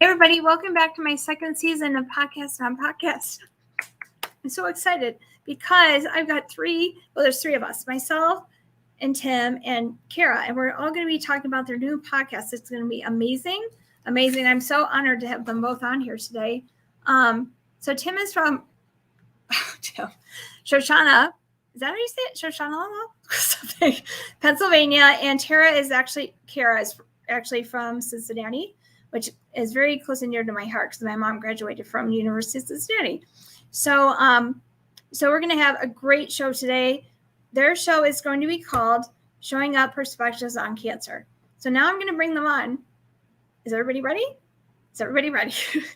Hey everybody, welcome back to my second season of Podcast on Podcast. I'm so excited because I've got there's three of us, myself and Tim and Kara, and we're all going to be talking about their new podcast. It's going to be amazing. I'm so honored to have them both on here today. So Tim is from Shoshana. Is that how you say it? Shoshana, Pennsylvania, and Kara is actually from Cincinnati, which is very close and near to my heart because my mom graduated from University of Cincinnati. So we're going to have a great show today. Their show is going to be called Showing Up Perspectives on Cancer. So now I'm going to bring them on. Is everybody ready? It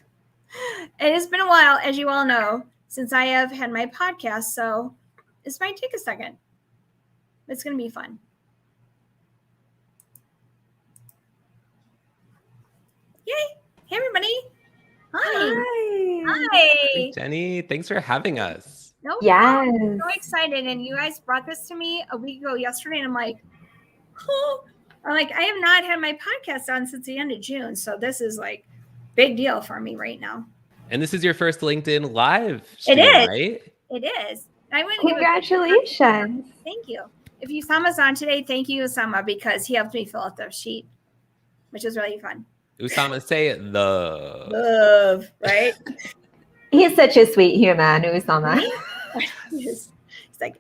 has been a while, as you all know, since I have had my podcast. So this might take a second. It's going to be fun. Yay. Hey, everybody. Hi. Hey, Jenny. Thanks for having us. No yes. I'm so excited. And you guys brought this to me a week ago yesterday. And I'm like, I have not had my podcast on since the end of June. So this is like big deal for me right now. And this is your first LinkedIn live stream, right? It is. Congratulations. Thank you. If Usama's on today, thank you, Usama, because he helped me fill out the sheet, which was really fun. Usama, say love, right? He's such a sweet human, Usama. He's like,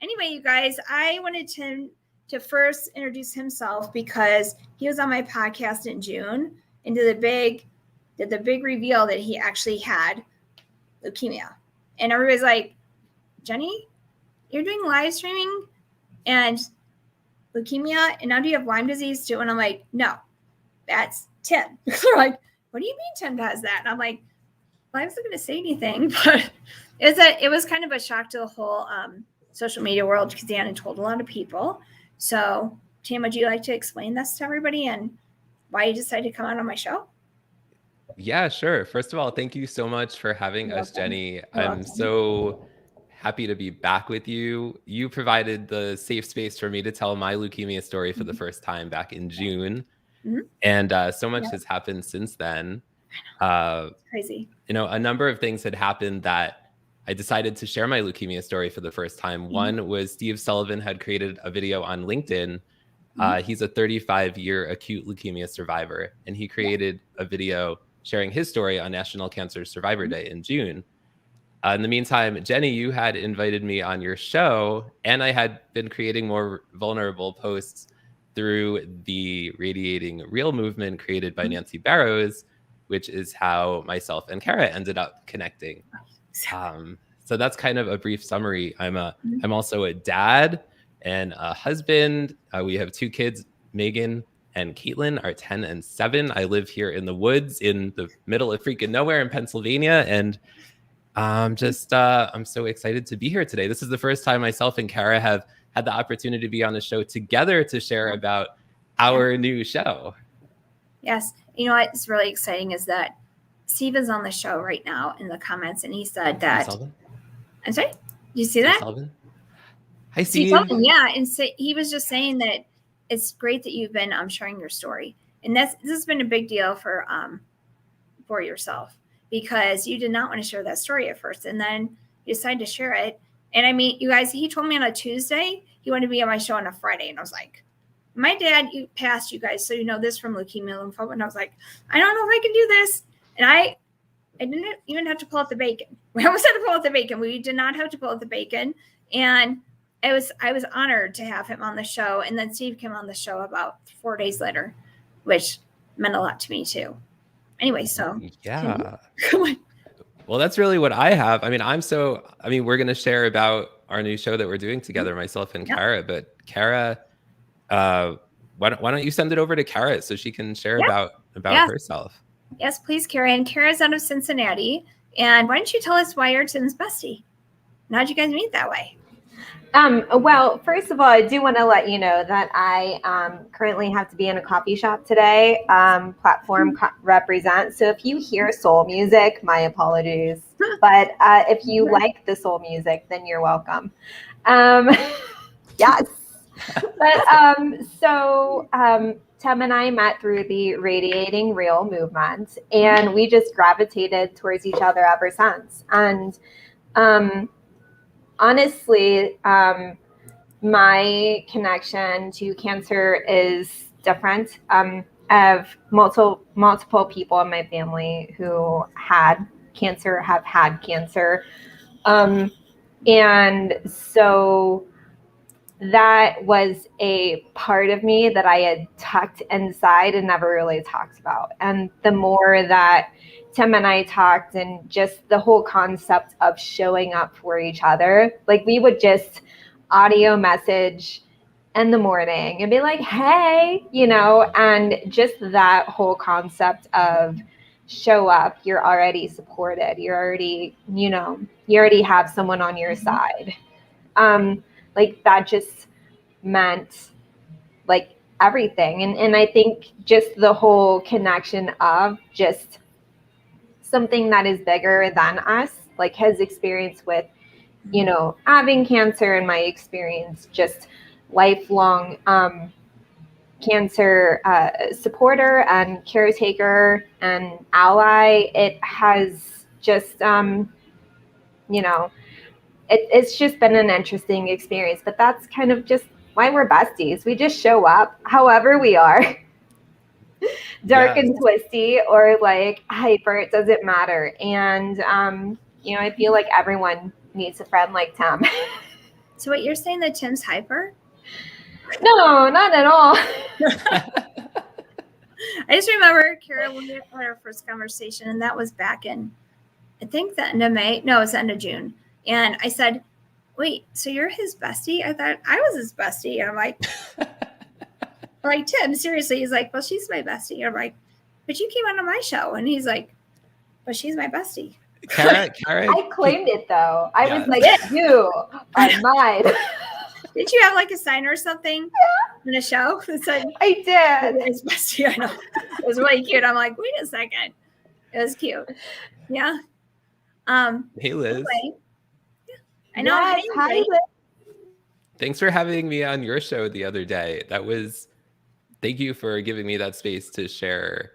anyway, you guys, I wanted to first introduce himself because he was on my podcast in June and did the big reveal that he actually had leukemia. And everybody's like, Jenny, you're doing live streaming and leukemia, and now do you have Lyme disease too? And I'm like, no, that's Tim. They're like, what do you mean Tim has that? And I'm like, well, I wasn't going to say anything, but it was kind of a shock to the whole social media world because Dan had told a lot of people. So Tim, would you like to explain this to everybody and why you decided to come on my show? Yeah, sure. First of all, thank you so much for having us, Jenny. I'm so happy to be back with you. You provided the safe space for me to tell my leukemia story for the first time back in June. Mm-hmm. And so much has happened since then. Crazy. A number of things had happened that I decided to share my leukemia story for the first time. Mm-hmm. One was Steve Sullivan had created a video on LinkedIn. He's a 35-year acute leukemia survivor, and he created a video sharing his story on National Cancer Survivor Day in June. In the meantime, Jenny, you had invited me on your show, and I had been creating more vulnerable posts through the Radiating Real movement created by Nancy Barrows, which is how myself and Kara ended up connecting. So that's kind of a brief summary. I'm also a dad and a husband. We have two kids, Megan and Caitlin are 10 and 7. I live here in the woods in the middle of freaking nowhere in Pennsylvania. And I'm so excited to be here today. This is the first time myself and Kara have had the opportunity to be on a show together to share about our new show. Yes. You know what's really exciting is that Steve is on the show right now in the comments, and he said that. I'm sorry? Did you see that? Hi, Steve. Yeah. And so he was just saying that it's great that you've been sharing your story. And this has been a big deal for yourself because you did not want to share that story at first. And then you decided to share it. And I mean, you guys, he told me on a Tuesday, he wanted to be on my show on a Friday. And I was like, my dad passed, you guys. So you know this from leukemia lymphoma. And I was like, I don't know if I can do this. And I didn't even have to pull out the bacon. We almost had to pull out the bacon. We did not have to pull out the bacon. And I was honored to have him on the show. And then Steve came on the show about 4 days later, which meant a lot to me too. Anyway, so. Yeah. Well, that's really what I have. I mean, we're going to share about our new show that we're doing together, myself and Kara. But Kara, why don't you send it over to Kara so she can share about herself? Yes, please, Kara. And Kara's out of Cincinnati. And why don't you tell us why you're Tim's bestie? And how'd you guys meet that way? Well, first of all, I do want to let you know that I currently have to be in a coffee shop today, platform represent. So if you hear soul music, my apologies. But if you like the soul music, then you're welcome. Yes. But Tim and I met through the Radiating Real movement, and we just gravitated towards each other ever since. And honestly, my connection to cancer is different. I have multiple people in my family who had cancer, have had cancer. And so that was a part of me that I had tucked inside and never really talked about. And the more that Tim and I talked, and just the whole concept of showing up for each other, like we would just audio message in the morning and be like, hey, and just that whole concept of show up, you're already supported. You're already, you already have someone on your side. Like that just meant like everything. And I think just the whole connection of just something that is bigger than us, like his experience with, having cancer, and my experience, just lifelong cancer supporter and caretaker and ally. It has just, it's just been an interesting experience, but that's kind of just why we're besties. We just show up however we are, dark and twisty or like hyper, it doesn't matter. And, I feel like everyone needs a friend like Tim. So what, you're saying that Tim's hyper? No, not at all. I just remember, Kara, when we had our first conversation, and that was back in, I think the end of May. No, it's the end of June. And I said, wait, so you're his bestie? I thought I was his bestie. And I'm like, Tim, seriously? He's like, well, she's my bestie. I'm like, but you came on my show. And he's like, but she's my bestie. Kara, I claimed it, though. I was like, you are mine. Did you have like a sign or something in a show that said, I did. His bestie? I know. It was really cute. I'm like, wait a second. It was cute. Yeah. Hey, Liz. Anyway, I know. Yes, hi, Liz. Thanks for having me on your show the other day. Thank you for giving me that space to share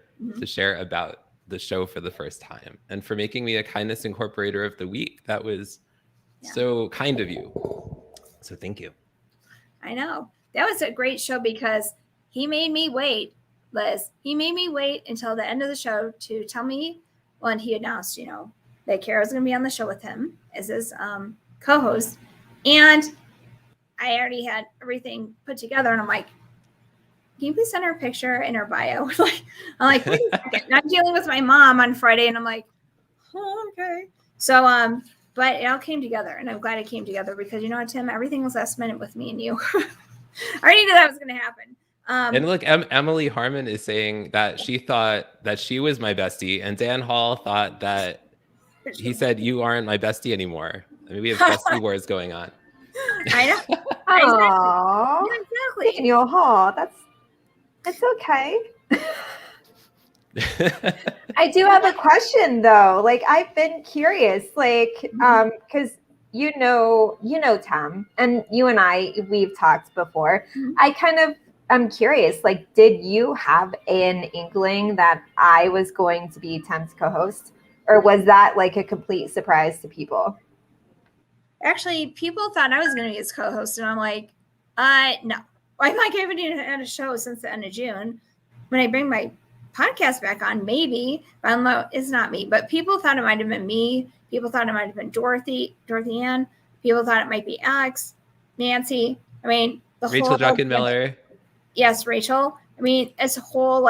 about the show for the first time, and for making me a Kindness Incorporator of the Week. That was so kind of you. So thank you. I know. That was a great show because he made me wait, Liz. He made me wait until the end of the show to tell me when he announced, that Kara's going to be on the show with him as his co-host. And I already had everything put together, and I'm like, can you please send her a picture in her bio? I'm like, wait a second. And I'm dealing with my mom on Friday, and I'm like, oh, okay. So, but it all came together, and I'm glad it came together because, you know what, Tim, everything was last minute with me and you. I already knew that was going to happen. And look, Emily Harmon is saying that she thought that she was my bestie, and Dan Hall thought that he said, you aren't my bestie anymore. I mean, we have bestie wars going on. I know. Aww. Exactly. Daniel Hall, it's okay. I do have a question though. Like, I've been curious, because you know Tom, and you and we've talked before. I'm curious, like, did you have an inkling that I was going to be Tim's co-host, or was that like a complete surprise to people? Actually, people thought I was going to be his co-host, and I'm like, no. I'm not giving you a show since the end of June. When I bring my podcast back on, maybe, but I don't know, it's not me. But people thought it might have been me. People thought it might have been Dorothy Ann. People thought it might be Alex, Nancy. I mean, Rachel Druckenmiller. Yes, Rachel. I mean, it's a whole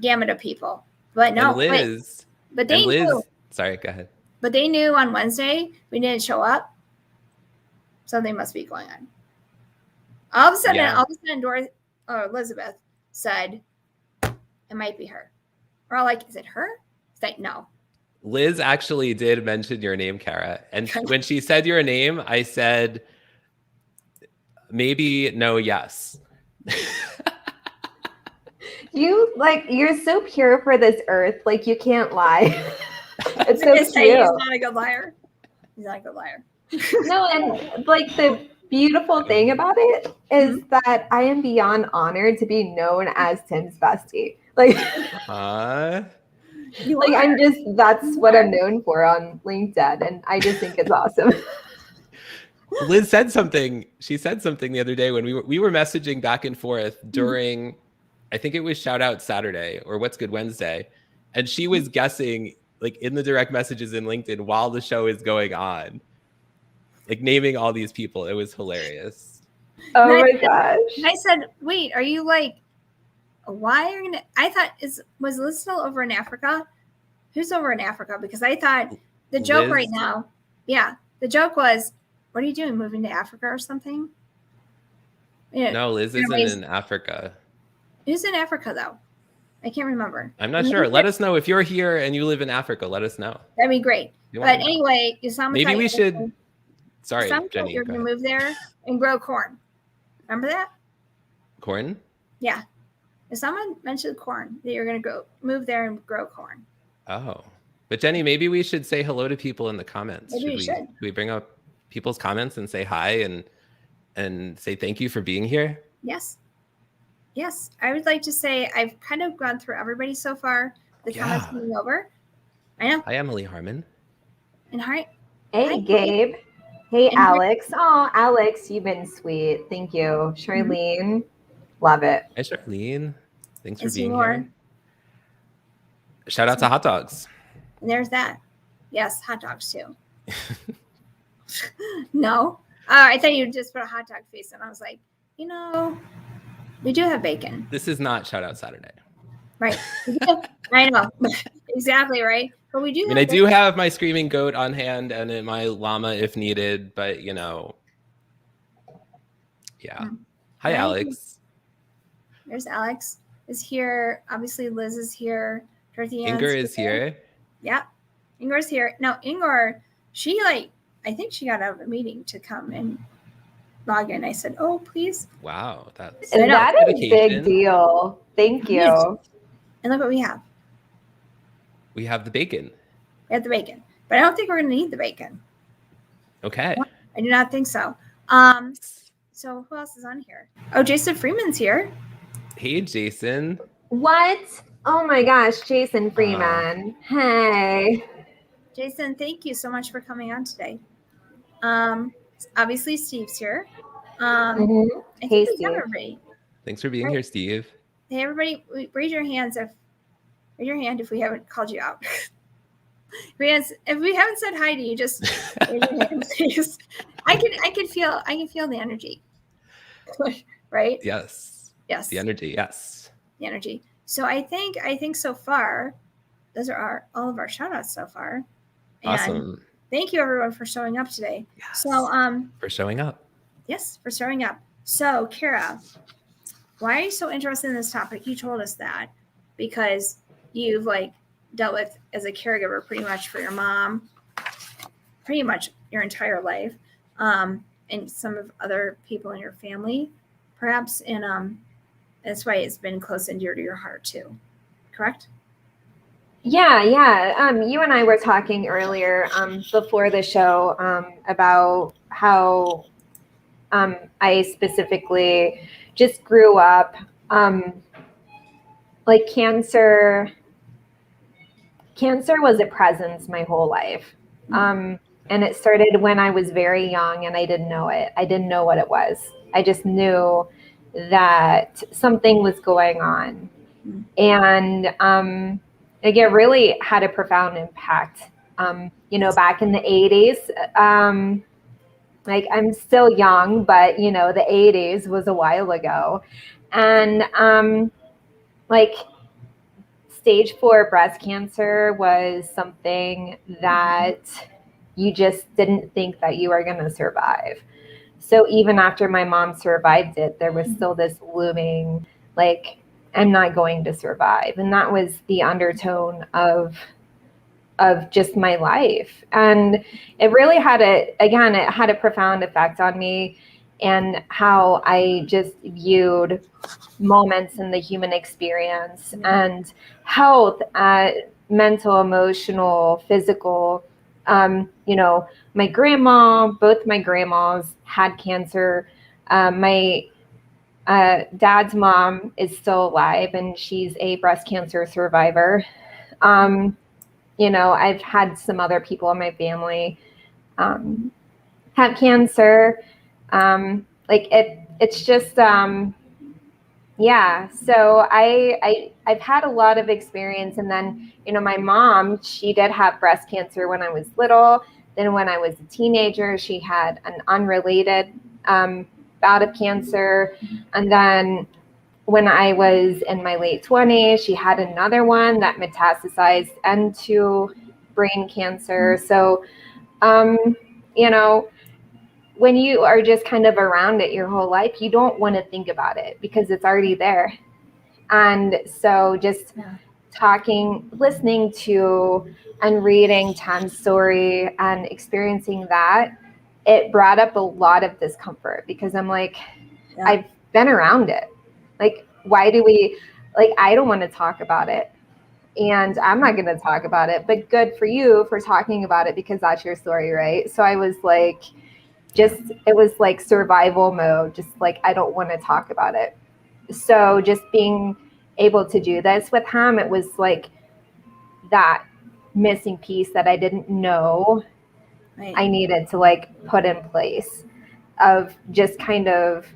gamut of people. But no, and Liz. But they knew. Sorry, go ahead. But they knew on Wednesday we didn't show up. Something must be going on. All of a sudden, Dorothy or Elizabeth said, it might be her. We're all like, is it her? It's like, no. Liz actually did mention your name, Kara. And when she said your name, I said, maybe, no, yes. You're so pure for this earth. Like, you can't lie. It's so cute. He's not a good liar. He's not a good liar. No, and like the beautiful thing about it is that I am beyond honored to be known as Tim's bestie. Like, that's what I'm known for on LinkedIn. And I just think it's awesome. Liz said something. She said something the other day when we were messaging back and forth during, I think it was Shout Out Saturday or What's Good Wednesday. And she was guessing like in the direct messages in LinkedIn while the show is going on, like naming all these people. It was hilarious. Oh my gosh. I said, wait, are you like, why are you gonna, I thought, was Liz still over in Africa? Who's over in Africa? Because I thought the joke right now, the joke was, what are you doing, moving to Africa or something? Yeah. No, Liz isn't in Africa. Who's in Africa though? I can't remember. I'm not sure. Let us know if you're here and you live in Africa. Let us know. That'd be great. But anyway, maybe we should. Sorry, Jenny. You're going to move there and grow corn. Remember that? Corn? Yeah. If someone mentioned corn, that you're going to move there and grow corn. Oh, but Jenny, maybe we should say hello to people in the comments. Maybe should we bring up people's comments and say hi and say thank you for being here? Yes. Yes, I would like to say I've kind of gone through everybody so far. The comments coming over. I know. Hi, Emily Harmon. And hi. Hey, Gabe. Hey, and Alex. Oh, Alex, you've been sweet. Thank you. Charlene, love it. Hi, Charlene. Thanks for being here. Shout out to hot dogs. And there's that. Yes, hot dogs too. No. I thought you just put a hot dog face and I was like, we do have bacon. This is not Shout Out Saturday. Right. I know. Exactly, right? But we do I do have my screaming goat on hand and my llama if needed, but yeah. Hi, Alex. There's Alex is here. Obviously, Liz is here. Dorothy Inger is here. Yeah. Inger's here. Now, Inger, I think she got out of a meeting to come and log in. I said, "Oh, please." Wow, that's that is a big deal. Thank you. And look what we have. We have the bacon. We have the bacon, but I don't think we're going to need the bacon. Okay. I do not think so. So who else is on here? Oh, Jason Freeman's here. Hey, Jason. What? Oh my gosh, Jason Freeman. Hey. Jason, thank you so much for coming on today. Obviously, Steve's here. Hey, Steve. Everybody. Thanks for being here, Steve. Hey, everybody, raise your hand if we haven't called you out. If we haven't said hi to you, just raise your hand, please. I can feel the energy. Right? Yes. Yes. The energy. Yes. The energy. So I think so far, those are all of our shout outs so far. And awesome. Thank you everyone for showing up today. Yes. So for showing up. Yes, for showing up. So Kara, why are you so interested in this topic? You told us that because you've dealt with as a caregiver pretty much for your mom, pretty much your entire life, and some of other people in your family, perhaps, and that's why it's been close and dear to your heart too. Correct? Yeah. You and I were talking earlier before the show about how I specifically just grew up cancer was a presence my whole life. And it started when I was very young and I didn't know it. I didn't know what it was. I just knew that something was going on. And it really had a profound impact. Back in the 80s, I'm still young, but the 80s was a while ago. And stage 4 breast cancer was something that you just didn't think that you were going to survive. So even after my mom survived it, there was still this looming, I'm not going to survive. And that was the undertone of just my life. And it really had a profound effect on me and how I just viewed moments in the human experience and health, mental, emotional, physical, My grandma, both my grandmas had cancer. My dad's mom is still alive, and she's a breast cancer survivor. I've had some other people in my family have cancer. It's just, yeah. So I've had a lot of experience. And then, my mom, she did have breast cancer when I was little. Then when I was a teenager, she had an unrelated bout of cancer. And then when I was in my late 20s, she had another one that metastasized into brain cancer. So, when you are just kind of around it your whole life, you don't want to think about it because it's already there. And so just listening to and reading Tim's story and experiencing that, it brought up a lot of discomfort because I'm like, I've been around it. Like, why do we, I don't want to talk about it. And I'm not going to talk about it, but good for you for talking about it because that's your story, right? So I was like, it was like survival mode, just like, I don't want to talk about it. So just being able to do this with him, it was like that missing piece that I didn't know I needed to put in place of just kind of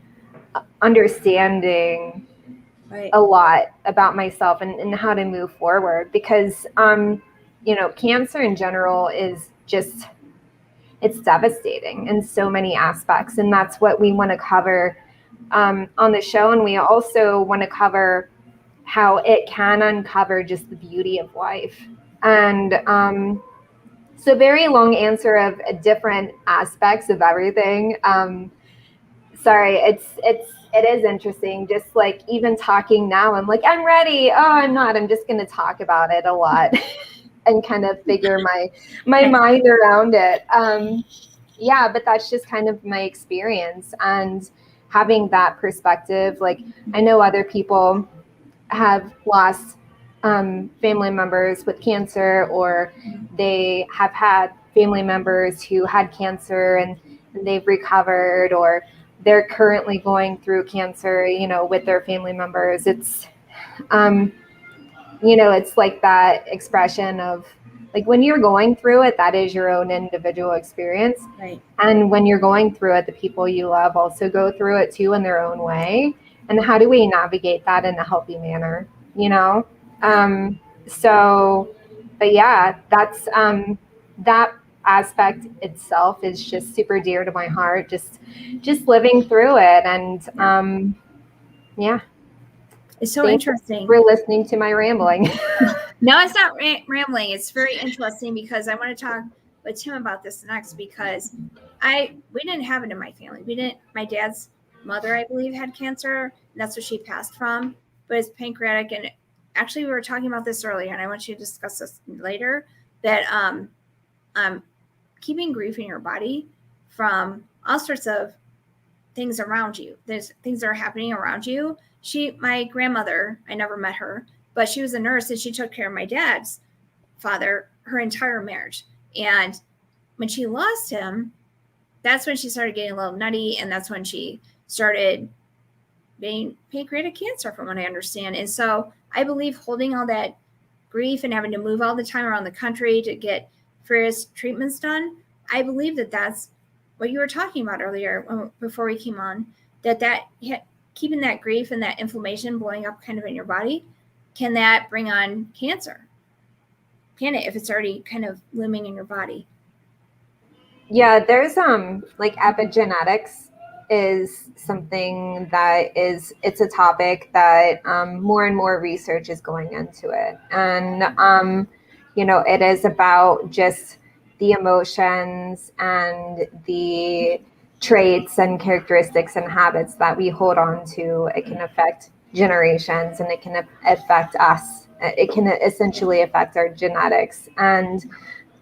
understanding a lot about myself and how to move forward because, cancer in general is just, it's devastating in so many aspects. And that's what we want to cover on the show. And we also want to cover how it can uncover just the beauty of life. And so very long answer of different aspects of everything. Sorry, it is interesting. Just even talking now, I'm like, I'm ready. Oh, I'm not. I'm just going to talk about it a lot and kind of figure my mind around it. But that's just kind of my experience and having that perspective. I know other people have lost family members with cancer, or they have had family members who had cancer and they've recovered, or they're currently going through cancer, with their family members. It's, it's like that expression of when you're going through it, that is your own individual experience. Right. And when you're going through it, the people you love also go through it too in their own way. And how do we navigate that in a healthy manner, but yeah, that's, that aspect itself is just super dear to my heart, just living through it. And it's so interesting. For listening to my rambling. No, it's not rambling. It's very interesting because I want to talk with Tim about this next because we didn't have it in my family. My dad's mother, I believe, had cancer. And that's what she passed from, but it's pancreatic. And actually we were talking about this earlier, and I want you to discuss this later, that keeping grief in your body from all sorts of things around you. There's things that are happening around you. My grandmother, I never met her, but she was a nurse and she took care of my dad's father her entire marriage. And when she lost him, that's when she started getting a little nutty, and that's when she started getting pancreatic cancer, from what I understand. And so I believe holding all that grief and having to move all the time around the country to get various treatments done, I believe that that's what you were talking about earlier before we came on, that keeping that grief and that inflammation blowing up kind of in your body, can that bring on cancer? Can it, if it's already kind of looming in your body? Yeah, there's epigenetics is something that it's a topic that more and more research is going into it. And, it is about just the emotions and the traits and characteristics and habits that we hold on to. It can affect generations, and it can affect us. It can essentially affect our genetics. And,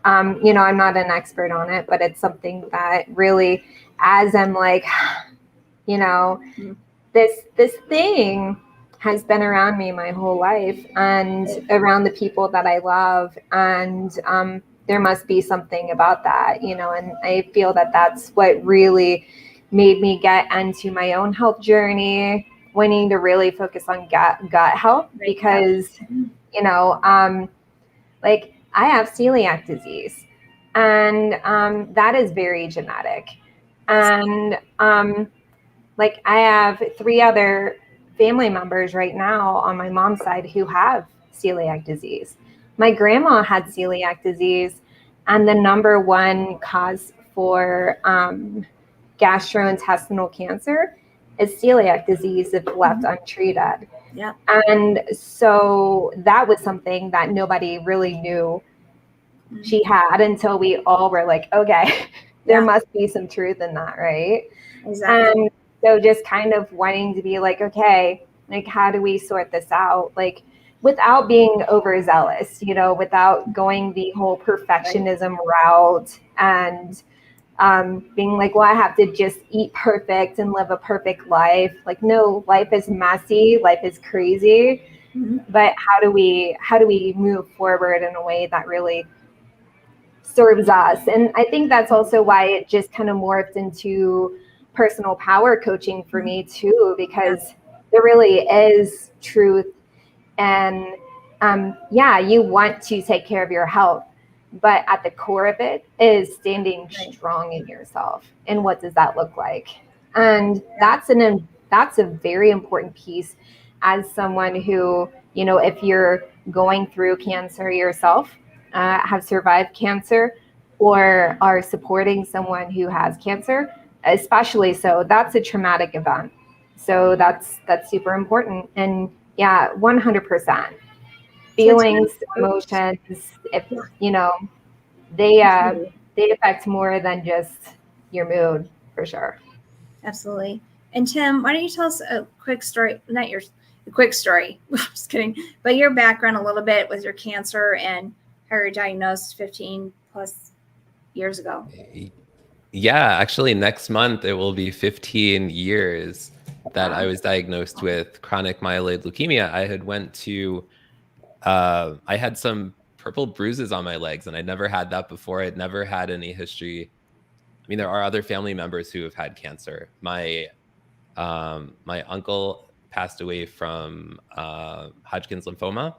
I'm not an expert on it, but it's something that really, as I'm this thing has been around me my whole life and around the people that I love. And, there must be something about that, you know, and I feel that that's what really made me get into my own health journey, wanting to really focus on gut health, because, you know, like I have celiac disease, and that is very genetic. And like I have 3 other family members right now on my mom's side who have celiac disease. My grandma had celiac disease, and the number 1 cause for gastrointestinal cancer is celiac disease if left untreated. Yeah. And so that was something that nobody really knew she had until we all were like, okay, there must be some truth in that, right? Exactly. And so just kind of wanting to be like, okay, like how do we sort this out? Like without being overzealous, you know, without going the whole perfectionism route and being like, well, I have to just eat perfect and live a perfect life. Like, no, life is messy, life is crazy. But how do we move forward in a way that really serves us? And I think that's also why it just kind of morphed into personal power coaching for me too, because there really is truth. And you want to take care of your health, but at the core of it is standing strong in yourself. And what does that look like? And that's a very important piece as someone who, you know, if you're going through cancer yourself, have survived cancer, or are supporting someone who has cancer, especially so, that's a traumatic event. So that's super important. And 100%. Feelings, emotions, if you know, they affect more than just your mood, for sure. Absolutely. And Tim, why don't you tell us a quick story? Not your quick story. Just kidding. But your background a little bit with your cancer and how you were diagnosed 15 plus years ago. Yeah, actually, next month it will be 15 years that I was diagnosed with chronic myeloid leukemia. I had some purple bruises on my legs, and I'd never had that before. I'd never had any history. I mean, there are other family members who have had cancer. My uncle passed away from Hodgkin's lymphoma,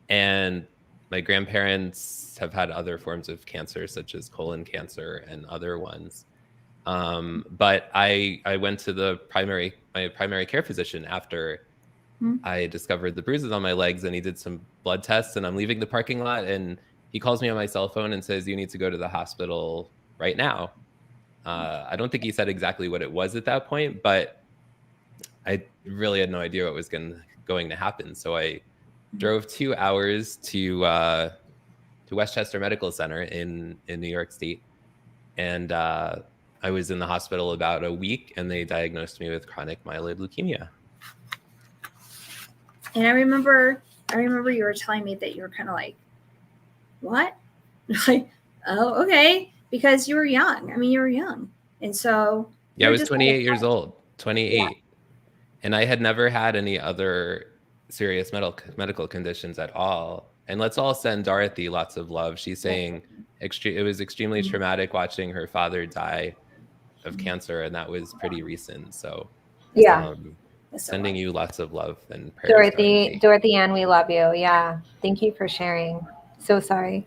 and my grandparents have had other forms of cancer, such as colon cancer and other ones. But I went to my primary care physician after I discovered the bruises on my legs, and he did some blood tests, and I'm leaving the parking lot, and he calls me on my cell phone and says, "You need to go to the hospital right now." I don't think he said exactly what it was at that point, but I really had no idea what was going to happen. So I drove 2 hours to Westchester Medical Center in New York State, and I was in the hospital about a week, and they diagnosed me with chronic myeloid leukemia. And I remember you were telling me that you were kind of like, what? Like, oh, okay. Because you were young. I mean, you were young. And so. Yeah, I was 28 years old, 28. Yeah. And I had never had any other serious medical conditions at all. And let's all send Dorothy lots of love. She's saying it was extremely traumatic watching her father die of cancer. And that was pretty recent. So sending you lots of love and prayers. Dorothy Ann, we love you. Yeah. Thank you for sharing. So sorry.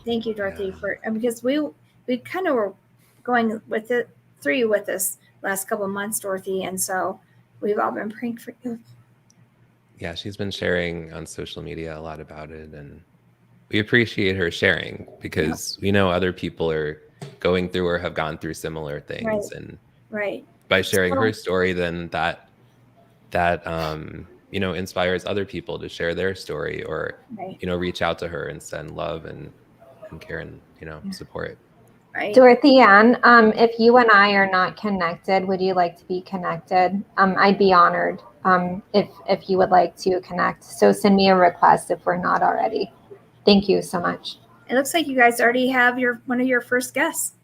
Thank you, Dorothy, because we kind of were going with it through you with this last couple of months, Dorothy. And so we've all been praying for you. Yeah, she's been sharing on social media a lot about it. And we appreciate her sharing because we know other people are going through or have gone through similar things. And by sharing her story, then that inspires other people to share their story or, reach out to her and send love and care and, support. Right. Dorothy Ann, if you and I are not connected, would you like to be connected? I'd be honored if you would like to connect. So send me a request if we're not already. Thank you so much. It looks like you guys already have one of your first guests.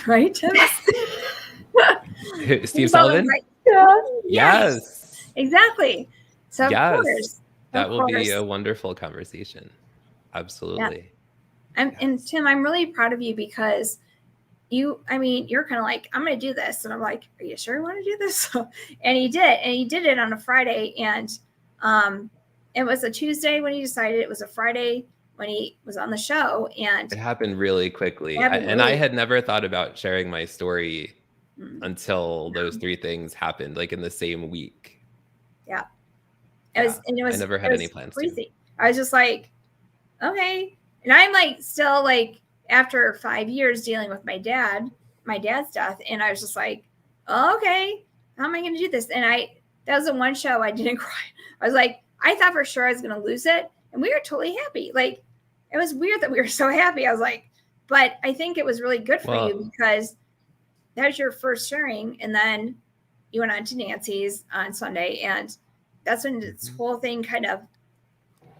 Right, Tim? Steve Sullivan? Right? Yes. Exactly. So of course. That will be a wonderful conversation. Absolutely. And Tim, I'm really proud of you because you're kind of like, I'm going to do this. And I'm like, are you sure you want to do this? And he did it on a Friday. And it was a Tuesday when he decided, it was a Friday when he was on the show. And it happened really quickly. I had never thought about sharing my story until those three things happened, like in the same week. Yeah. I never had any plans crazy. I was just like, okay. And I'm like, still like, after 5 years dealing with my dad's death. And I was just like, oh, okay, how am I going to do this? And that was the one show I didn't cry. I was like, I thought for sure I was going to lose it. And we were totally happy. Like, it was weird that we were so happy. I was like, but I think it was really good for you because that was your first sharing. And then you went on to Nancy's on Sunday. And that's when this whole thing kind of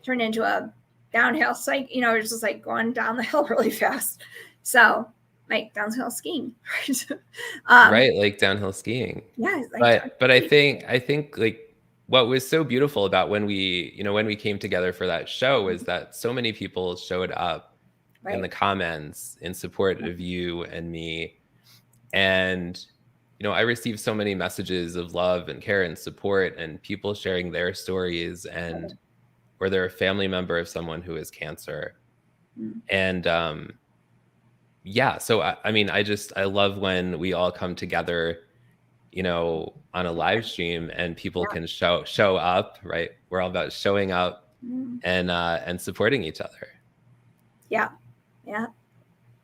turned into a downhill cycle. It's just like going down the hill really fast. So like downhill skiing, right? Right. Like downhill skiing. Yeah. But I think like what was so beautiful about when we came together for that show is that so many people showed up in the comments in support of you and me. And, I received so many messages of love and care and support and people sharing their stories and or they're a family member of someone who has cancer. And so I love when we all come together, on a live stream and people can show up, right? We're all about showing up and supporting each other. Yeah. Yeah.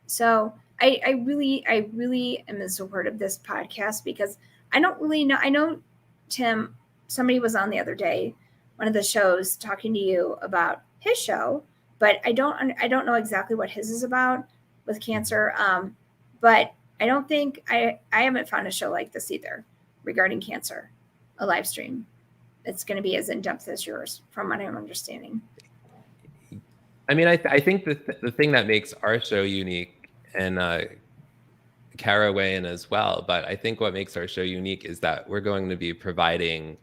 So I really am in support of this podcast because I don't really know. I know, Tim, somebody was on the other day, one of the shows, talking to you about his show, but I don't know exactly what his is about with cancer. But I don't think I haven't found a show like this either regarding cancer, a live stream. It's going to be as in depth as yours, from what I'm understanding. I think the thing that makes our show unique, and Kara weigh in as well, but I think what makes our show unique is that we're going to be providing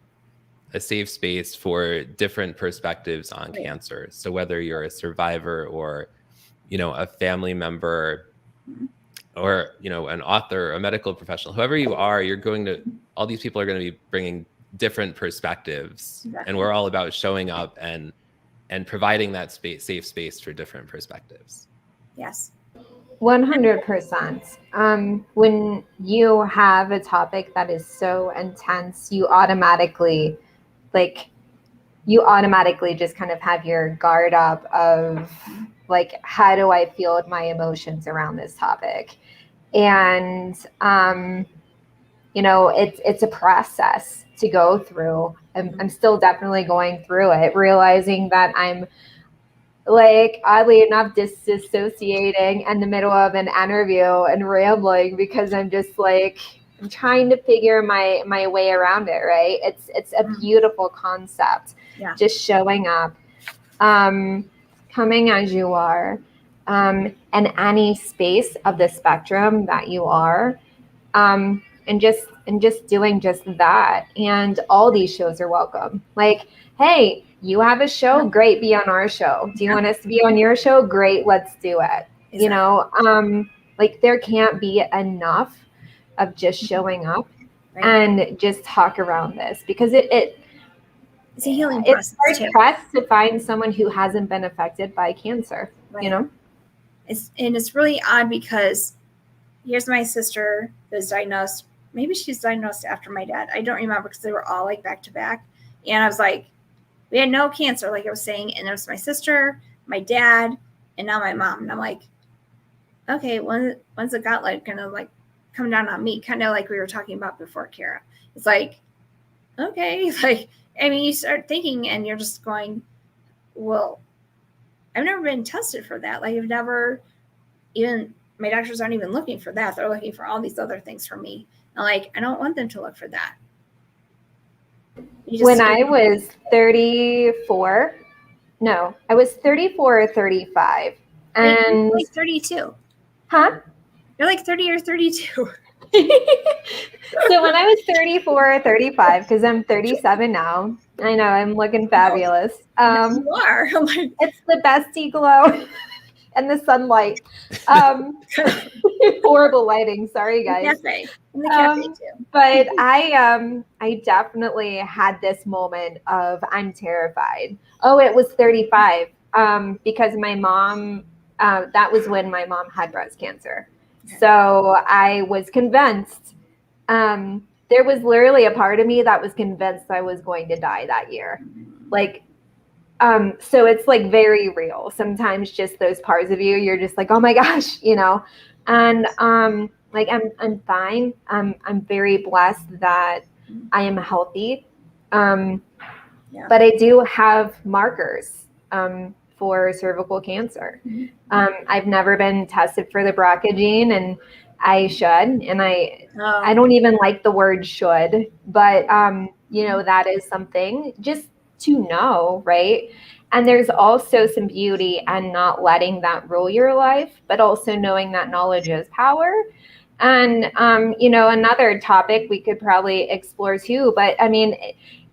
a safe space for different perspectives on cancer. So whether you're a survivor or, a family member or, an author, a medical professional, whoever you are, all these people are going to be bringing different perspectives. Exactly. And we're all about showing up and providing that safe space for different perspectives. Yes. 100%. When you have a topic that is so intense, you automatically just kind of have your guard up of like, how do I feel with my emotions around this topic? And, it's a process to go through. I'm still definitely going through it, realizing that I'm, like, oddly enough, disassociating in the middle of an interview and rambling because I'm just like, I'm trying to figure my way around it, right? It's a beautiful concept. Yeah. Just showing up, coming as you are, in any space of the spectrum that you are, and just doing just that. And all these shows are welcome. Like, hey, you have a show, great, be on our show. Do you want us to be on your show? Great, let's do it. Exactly. Like, there can't be enough of just showing up and just talk around this, because it's a healing process. It's hard pressed to find someone who hasn't been affected by cancer, It's really odd because here's my sister who's diagnosed. Maybe she's diagnosed after my dad. I don't remember because they were all like back to back. And I was like, we had no cancer, like I was saying. And it was my sister, my dad, and now my mom. And I'm like, okay, when's the gauntlet going to like come down on me? Kind of like we were talking about before, Kara. It's like, okay, like, you start thinking and you're just going, well, I've never been tested for that. Like, I've never my doctors aren't even looking for that. They're looking for all these other things from me. And like, I don't want them to look for that. When I was 34 or 35. And you're like 32. Huh? You're like 30 or 32. So when I was 34 or 35, because I'm 37 now, I know, I'm looking fabulous. You are. I'm like, It's the bestie glow and the sunlight. Horrible lighting. Sorry, in the guys. cafe. In the cafe too. But I definitely had this moment of I'm terrified. Oh, it was 35. Because my mom, that was when my mom had breast cancer. Okay. So I was convinced. There was literally a part of me that was convinced I was going to die that year. Like, so it's like very real. Sometimes just those parts of you, you're just like, oh my gosh, you know. And like I'm fine. I'm very blessed that I am healthy. But I do have markers for cervical cancer. I've never been tested for the BRCA gene, and I should. And I don't even like the word should, but you know, that is something just to know, right? And there's also some beauty and not letting that rule your life, but also knowing that knowledge is power. And you know, another topic we could probably explore too, but I mean,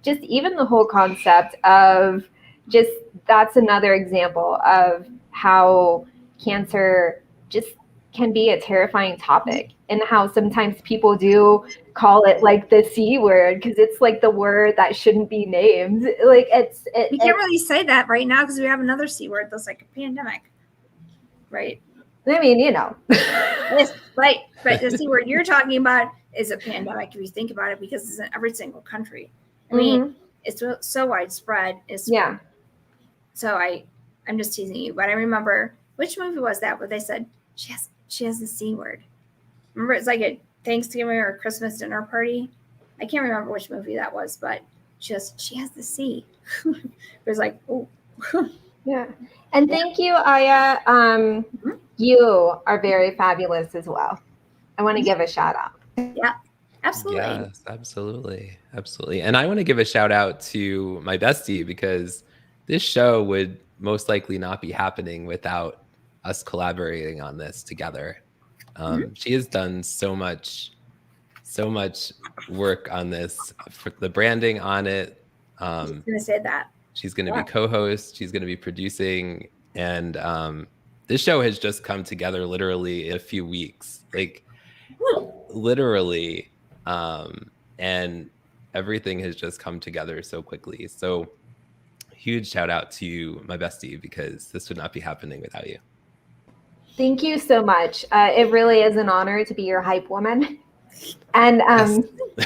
just even the whole concept of just, that's another example of how cancer just can be a terrifying topic, and how sometimes people do call it like the C word, because it's like the word that shouldn't be named. Like We can't really say that right now because we have another C word that's like a pandemic, right? I mean, you know. Yes, right. The C word you're talking about is a pandemic if you think about it, because it's in every single country. I mean, it's so widespread. Yeah. So I'm just teasing you, but I remember, which movie was that where they said she has the C word? Remember, it's like a Thanksgiving or Christmas dinner party. I can't remember which movie that was, but she has the C. It was like, oh. Yeah. And thank you, Aya. You are very fabulous as well. I want to give a shout out. Yeah, absolutely. Yes, absolutely. And I want to give a shout out to my bestie, because this show would most likely not be happening without us collaborating on this together. She has done so much work on this, for the branding on it. I was going to say that. She's going to be co-host. She's going to be producing. And this show has just come together literally in a few weeks, like literally. And everything has just come together so quickly. So huge shout out to my bestie, because this would not be happening without you. Thank you so much. It really is an honor to be your hype woman. And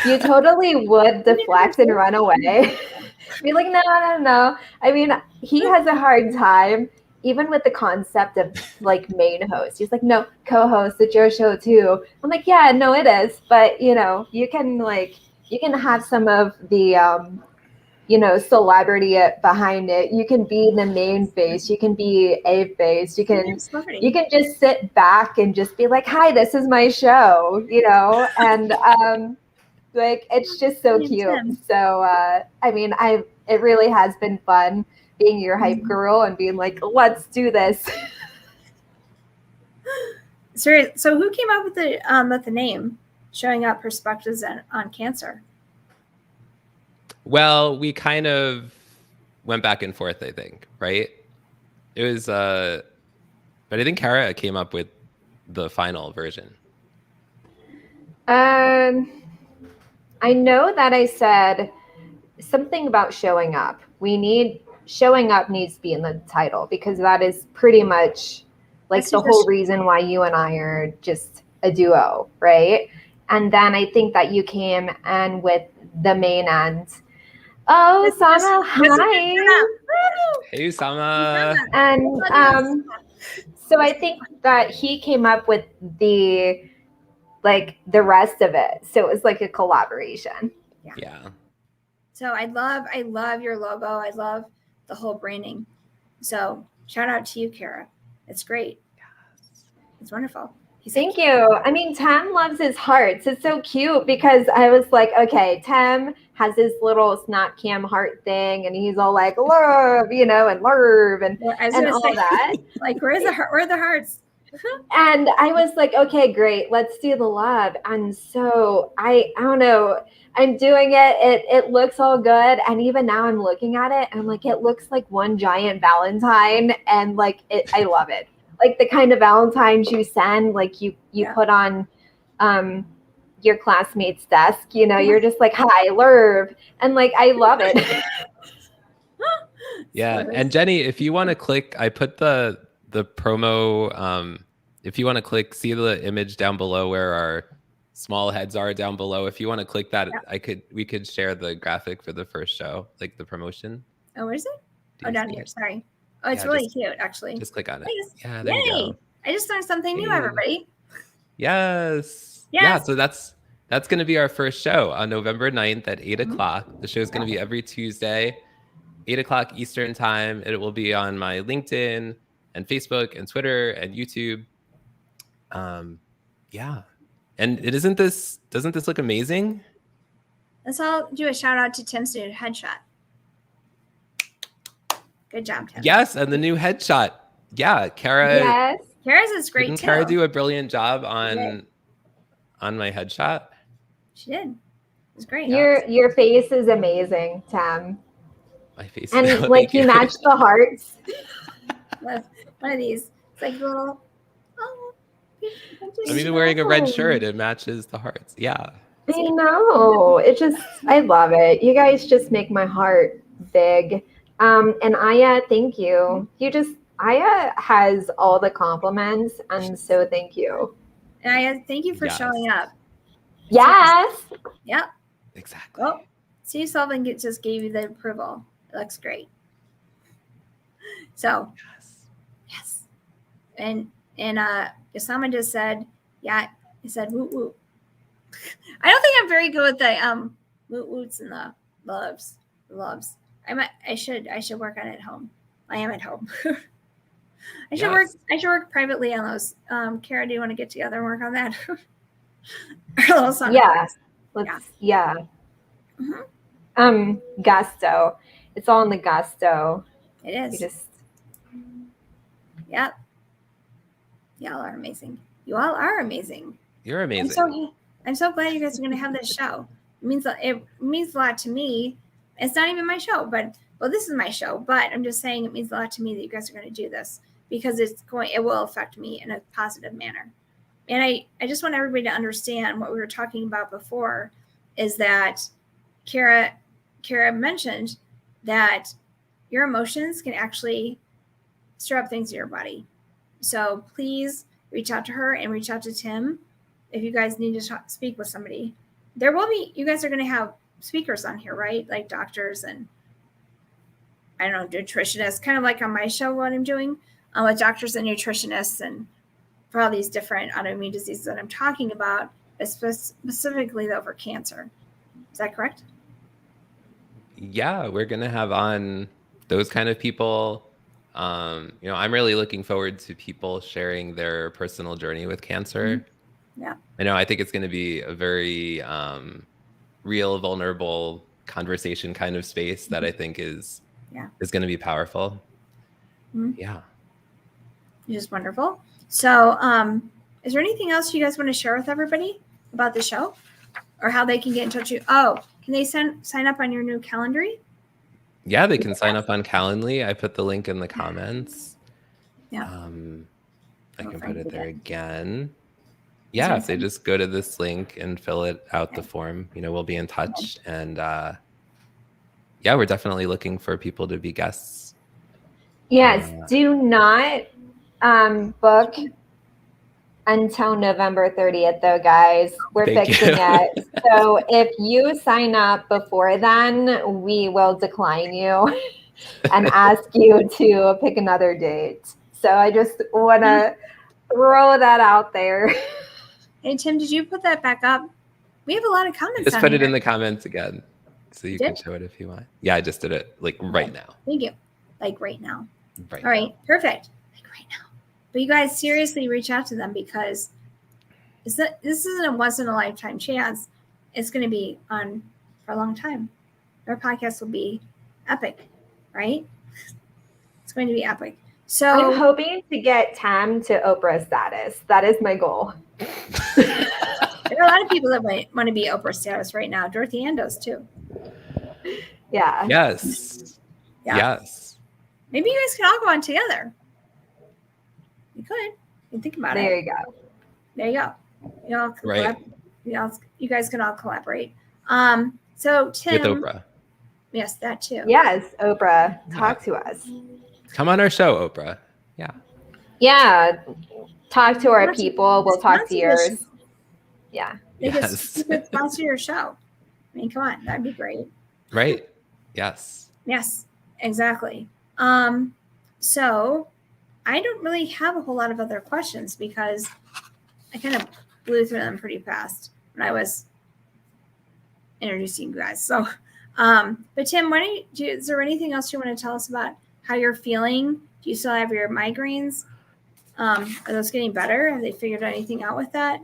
you totally would deflect and run away. Be like, no. I mean, he has a hard time, even with the concept of like main host. He's like, no, co-host, it's your show too. I'm like, yeah, no, it is. But you know, you can have some of the you know, celebrity behind it. You can be the main face. You can be a face. You can just sit back and just be like, hi, this is my show, you know? And like, it's just so cute. So, I mean, it really has been fun being your hype girl and being like, let's do this. So who came up with the name, Showing Up Perspectives on Cancer? Well, we kind of went back and forth, I think, right? It was, but I think Kara came up with the final version. I know that I said something about showing up. Showing up needs to be in the title, because that is pretty much like the whole reason why you and I are just a duo, right? And then I think that you came and with the main end. Oh, Sama, hi. Hey, Sama. And so I think that he came up with the rest of it. So it was like a collaboration. Yeah. So I love your logo. I love the whole branding. So shout out to you, Kara. It's great. Yes. It's wonderful. Thank you. I mean, Tim loves his hearts. It's so cute, because I was like, okay, Tim has his little snap cam heart thing, and he's all like, love, you know, and lurv and all that. Like, where are the hearts? And I was like, okay, great, let's do the love. And so I don't know, I'm doing it. It looks all good. And even now I'm looking at it and I'm like, it looks like one giant Valentine. And like I love it. Like the kind of Valentines you send, like you put on your classmate's desk, you're just like, hi, Lerv. And like I love it. Yeah. And Jenny, if you want to click, I put the promo, if you want to click, see the image down below where our small heads are down below. If you want to click that, we could share the graphic for the first show, like the promotion. Oh, where is it? Oh, down here. Sorry. Oh, it's really cute, actually. Just click on it. Yeah, there you go. go. I just learned something new, everybody. Yes. Yeah, so that's going to be our first show on November 9th at 8 o'clock. The show is going to be every Tuesday, 8 o'clock Eastern time. It will be on my LinkedIn and Facebook and Twitter and YouTube. Yeah. And doesn't this look amazing? Let's all do a shout out to Tim's new headshot. Good job, Tim. Yes, and the new headshot. Yeah, Kara. Yes. Kara's is great too. Didn't Kara do a brilliant job on my headshot? She did. It was great. Your face is amazing, Tim. My face. And like you matched the hearts. One of these. It's like little. I'm even wearing a red shirt. It matches the hearts. Yeah. I know. I love it. You guys just make my heart big. And Aya, thank you. Aya has all the compliments, and so thank you. And Aya, thank you for showing up. Yes. Yep. Exactly. Well, Steve Sullivan just gave you the approval. It looks great. So, yes. And Osama just said, he said woot woot. I don't think I'm very good with the woot woots and the loves. I should work on it at home. I am at home. I should work privately on those. Kara, do you want to get together and work on that? Yes. Yeah. Mm-hmm. Gusto. It's all in the gusto. It is. Yep. Y'all are amazing. You all are amazing. You're amazing. I'm so glad you guys are going to have this show. It means a lot to me. It's not even my show, this is my show, but I'm just saying it means a lot to me that you guys are going to do this because it will affect me in a positive manner. And I just want everybody to understand what we were talking about before is that Kara mentioned that your emotions can actually stir up things in your body. So please reach out to her and reach out to Tim if you guys need to speak with somebody. You guys are going to have speakers on here, right? Like doctors and I don't know, nutritionists, kind of like on my show, what I'm doing with doctors and nutritionists and for all these different autoimmune diseases that I'm talking about, specifically though for cancer. Is that correct? Yeah, we're going to have on those kind of people. I'm really looking forward to people sharing their personal journey with cancer. Yeah. I think it's going to be a very real, vulnerable conversation kind of space that I think is going to be powerful. Yeah. Just wonderful. So is there anything else you guys want to share with everybody about the show or how they can get in touch with you? Oh, can they sign up on your new Calendly? Yeah, they can sign up on Calendly. I put the link in the comments. Yeah. I can put it there again. Yeah, if they just go to this link and fill it out the form, we'll be in touch. And we're definitely looking for people to be guests. Yes, do not book until November 30th, though, guys. We're fixing it. So if you sign up before then, we will decline you and ask you to pick another date. So I just want to throw that out there. Hey, Tim, did you put that back up? We have a lot of comments. Just put it in the comments again so you can show it if you want. Yeah, I just did it right now. Thank you. Right now. All right, perfect. Right now. But you guys seriously reach out to them because this isn't a once in a lifetime chance. It's going to be on for a long time. Our podcast will be epic, right? It's going to be epic. So I'm hoping to get Tam to Oprah status. That is my goal. there are a lot of people that want to be Oprah status right now. Dorothy Ann does too. Yeah. Yes. Yeah. Yes. Maybe you guys can all go on together. You could. You think about There it. you go. There you go. You all can Right. you guys can all collaborate. So Tim, With Oprah. yes, that too. Yes, Oprah, talk to us. Come on our show, Oprah. Yeah. Yeah, talk to our Sponsor- people. We'll talk to sponsor yours. this- Yeah. They Yes. could sponsor your show. I mean, come on, that'd be great. Right. Yes. Yes, exactly. So I don't really have a whole lot of other questions because I kind of blew through them pretty fast when I was introducing you guys. So, but Tim, is there anything else you want to tell us about how you're feeling? Do you still have your migraines? Are those getting better? Have they figured anything out with that?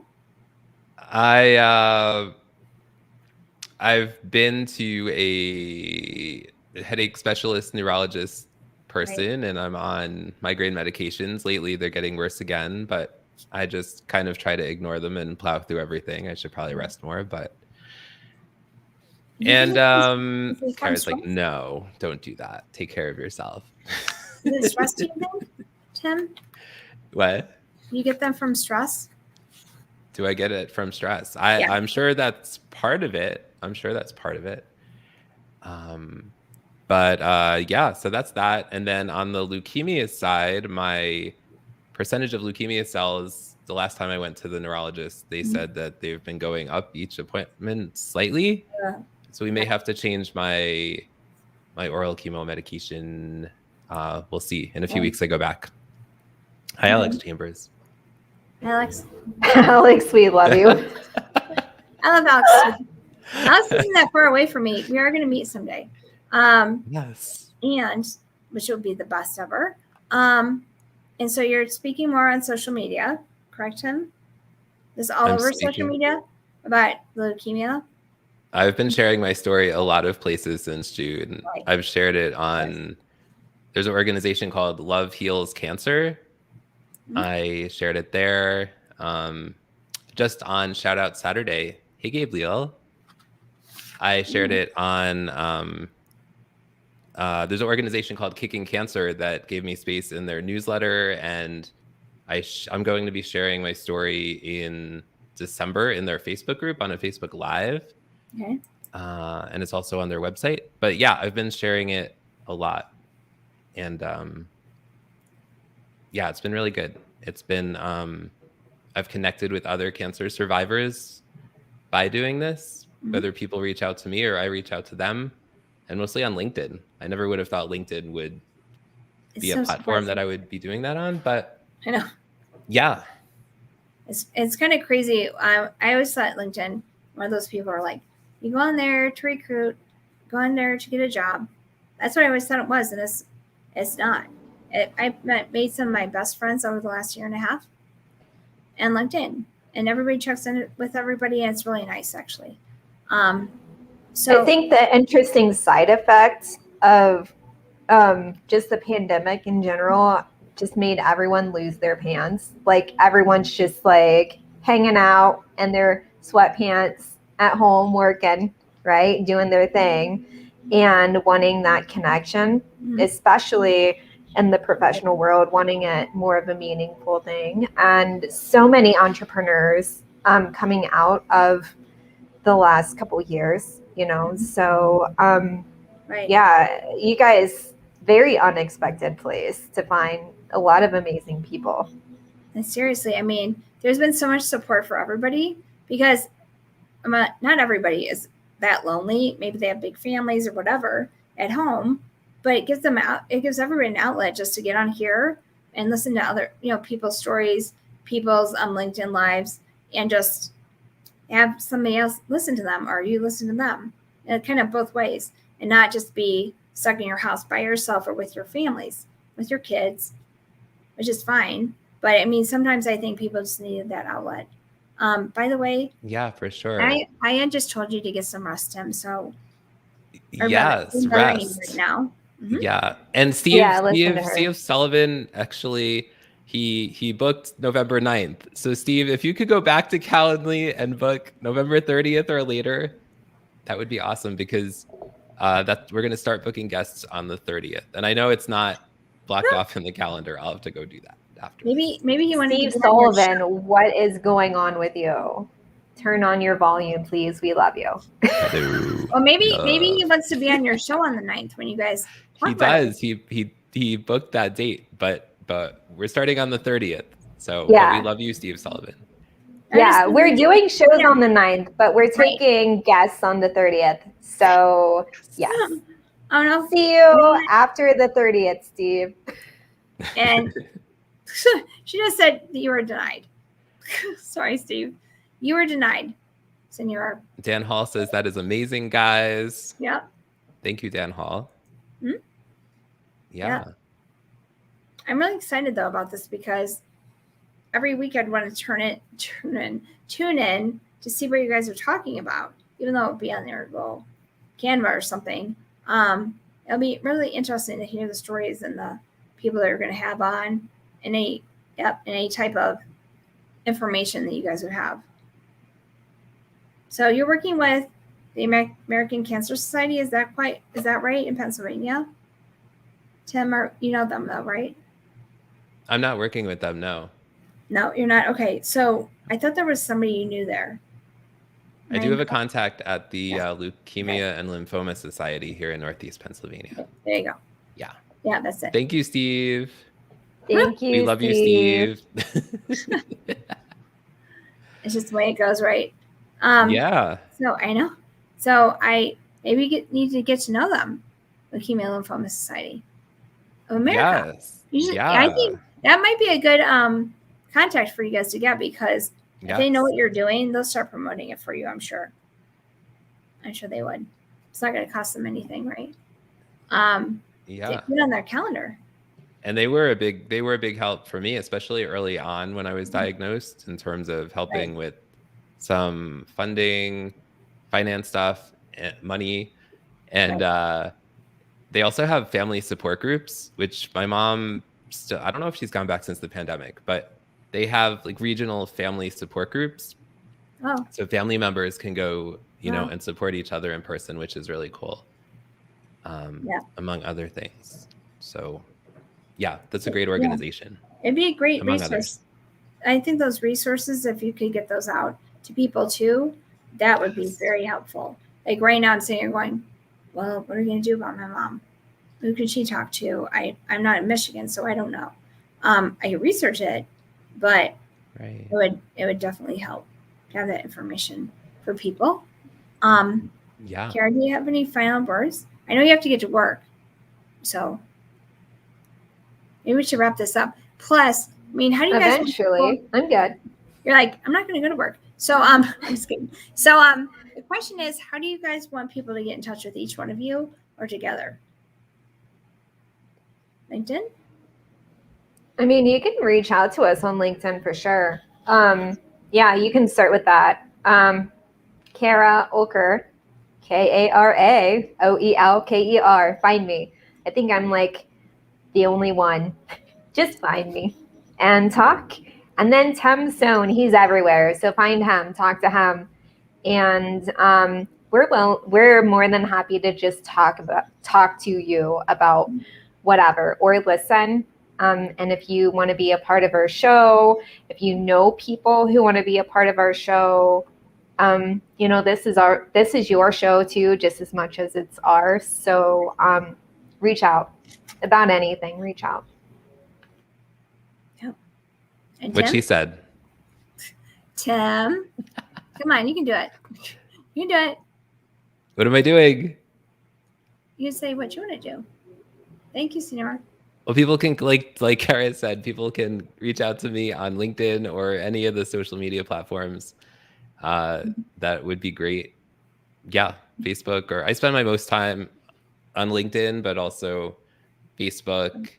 I've been to a headache specialist neurologist person, and I'm on migraine medications. Lately, they're getting worse again, but I just kind of try to ignore them and plow through everything. I should probably rest more, but Kara's like, no, don't do that. Take care of yourself. Is it stress, do you think, Tim? What? You get them from stress? Do I get it from stress? I'm sure that's part of it. So that's that. And then on the leukemia side, my percentage of leukemia cells, the last time I went to the neurologist, they said that they've been going up each appointment slightly. Yeah. So we may have to change my oral chemo medication. We'll see. In a few weeks, I go back. Hi, Alex Chambers. Alex. Alex, we love you. I love Alex. Alex isn't that far away from me. We are going to meet someday. Yes. And which will be the best ever. And so you're speaking more on social media, correct, Tim? This is all over social media about leukemia? I've been sharing my story a lot of places since June. Right. I've shared it on, there's an organization called Love Heals Cancer. Mm-hmm. I shared it there. Just on Shout Out Saturday. Hey, Gabriel. I shared it on, there's an organization called Kicking Cancer that gave me space in their newsletter. And I'm going to be sharing my story in December in their Facebook group on a Facebook Live. Okay. And it's also on their website. But yeah, I've been sharing it a lot. And yeah, it's been really good. It's been, I've connected with other cancer survivors by doing this, whether people reach out to me or I reach out to them, and mostly on LinkedIn. I never would have thought LinkedIn would be a platform that I would be doing that on, but I know. Yeah. It's kind of crazy. I always thought LinkedIn, one of those people are like, you go on there to recruit, go on there to get a job. That's what I always thought it was, and it's not. I made some of my best friends over the last year and a half and LinkedIn, and everybody checks in with everybody, and it's really nice, actually. So I think the interesting side effect of just the pandemic in general just made everyone lose their pants. Like everyone's just like hanging out in their sweatpants at home working, right? Doing their thing and wanting that connection, especially in the professional world, wanting it more of a meaningful thing. And so many entrepreneurs coming out of the last couple of years, you know, so right. Yeah, you guys, very unexpected place to find a lot of amazing people. And seriously, I mean, there's been so much support for everybody because not everybody is that lonely. Maybe they have big families or whatever at home, but it gives everybody an outlet just to get on here and listen to other, people's stories, people's LinkedIn lives, and just have somebody else listen to them, or you listen to them, and kind of both ways, and not just be stuck in your house by yourself or with your families, with your kids, which is fine. But I mean, sometimes I think people just needed that outlet. By the way, yeah, for sure. I had just told you to get some rest, Tim. So yes, rest right now. Mhm. Yeah. And Steve Sullivan, actually, he booked November 9th. So Steve, if you could go back to Calendly and book November 30th or later, that would be awesome, because that we're going to start booking guests on the 30th. And I know it's not blocked off in the calendar. I'll have to go do that after. Maybe you want to Steve be on your Sullivan, show. what is going on with you? Turn on your volume, please. We love you. Hello. Well, maybe he wants to be on your show on the 9th when you guys talk He about does. He booked that date, but we're starting on the 30th. So Yeah. but we love you, Steve Sullivan. Yeah, we're doing shows on the 9th, but we're Right. taking guests on the 30th. So, yes. Oh no. See you after the 30th, Steve. And she just said that you were denied. Sorry, Steve. You were denied, Senor. Dan Hall says that is amazing, guys. Yeah. Thank you, Dan Hall. Hmm? Yeah. I'm really excited though about this, because every week I'd want to tune in to see what you guys are talking about, even though it would be on their little Canva or something. It'll be really interesting to hear the stories and the people that are going to have on, and any type of information that you guys would have. So you're working with the American Cancer Society. Is that right, in Pennsylvania? Tim, you know them though, right? I'm not working with them, no. No, you're not. Okay, so I thought there was somebody you knew there. I do have a contact at the Leukemia and Lymphoma Society here in Northeast Pennsylvania. There you go. Yeah. Yeah, that's it. Thank you, Steve. Thank you, We love you, Steve. It's just the way it goes, right? Yeah. So I know. So I maybe need to get to know them, Leukemia and Lymphoma Society of America. Yes. I think that might be a good contact for you guys to get, because if they know what you're doing, they'll start promoting it for you, I'm sure. I'm sure they would. It's not going to cost them anything, right? Yeah. Put it on their calendar. And they were a big help for me, especially early on when I was diagnosed, in terms of helping with some funding, finance stuff, and money. And they also have family support groups, which my mom still, I don't know if she's gone back since the pandemic, but they have like regional family support groups. Oh. So family members can go, and support each other in person, which is really cool. Among other things. So yeah, that's a great organization. It'd be a great among resource. Others. I think those resources, if you could get those out to people too, that would be very helpful. Like right now, I'm saying, going, well, what are we going to do about my mom? Who can she talk to? I'm not in Michigan, so I don't know. I could research it, but it would definitely help to have that information for people. Kara, do you have any final words? I know you have to get to work, so maybe we should wrap this up. Plus, I mean, how do you guys? Eventually, I'm good. You're like, I'm not going to go to work. So, I'm just kidding. So, the question is, how do you guys want people to get in touch with each one of you or together? LinkedIn? I mean, you can reach out to us on LinkedIn for sure. Yeah, you can start with that. Kara Oelker, KaraOelker. Find me. I think I'm like the only one. Just find me and talk. And then Tim Sohn, he's everywhere. So find him, talk to him. And we're more than happy to just talk to you about whatever, or listen. And if you want to be a part of our show, if you know people who want to be a part of our show, this is your show too, just as much as it's ours. So reach out about anything. Reach out. Yep. And What Tim? she said. Tim, come on, you can do it. You can do it. What am I doing? You can say what you want to do. Thank you, Senor. Well, people can, like Kara said, people can reach out to me on LinkedIn or any of the social media platforms. That would be great. Yeah, Facebook, or I spend my most time on LinkedIn, but also Facebook.